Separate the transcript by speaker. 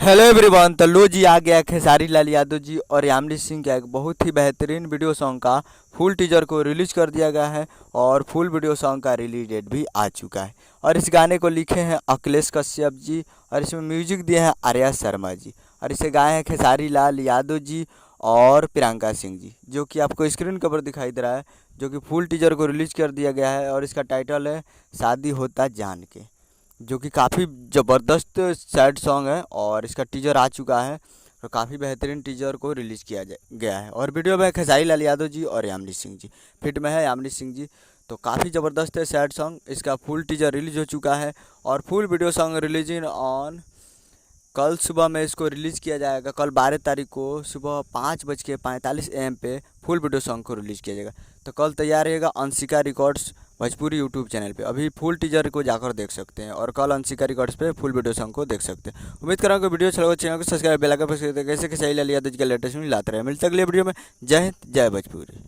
Speaker 1: Hello everyone. तो लो जी आ गया खेसारी लाल यादव जी और यामिनी सिंह का एक बहुत ही बेहतरीन वीडियो सॉन्ग का फुल टीजर को रिलीज कर दिया गया है और फुल वीडियो सॉन्ग का रिलीज डेट भी आ चुका है। और इस गाने को लिखे हैं अखिलेश कश्यप जी और इसमें म्यूजिक दिए हैं आर्या शर्मा जी और इसे गाए हैं खेसारी लाल यादव जी और प्रियंका सिंह जी, जो कि आपको स्क्रीन के ऊपर दिखाई दे रहा है, जो कि फुल टीजर को रिलीज कर दिया गया है। और इसका टाइटल है शादी होता जान के, जो कि काफ़ी ज़बरदस्त सैड सॉन्ग है और इसका टीजर आ चुका है और काफ़ी बेहतरीन टीजर को रिलीज़ किया गया है। और वीडियो में खेसारी लाल यादव जी और यामिनी सिंह जी, फिट में है यामिनी सिंह जी। तो काफ़ी ज़बरदस्त है सैड सॉन्ग। इसका फुल टीजर रिलीज हो चुका है और full video song releasing on कल सुबह में इसको रिलीज़ किया जाएगा। कल 12 तारीख को सुबह 5:45 AM पे फुल वीडियो सॉन्ग को रिलीज़ किया जाएगा। तो कल तैयार रहेगा Anshika records Bhojpuri YouTube channel पे। अभी फुल टीजर को जाकर देख सकते हैं और कल अंशिका रिकॉर्ड्स पे फुल वीडियो सॉन्ग को देख सकते हैं। उम्मीद कर रहा हूँ कि वीडियो अच्छा लगा। चैनल को सब्सक्राइब बेल आइकन प्रेस करके कैसे खेसारी लाल यादव जी के लेटेस्ट न्यूज़ लाते रहे। मिलते अगले वीडियो में। जय हिंद, जय भोजपुरी।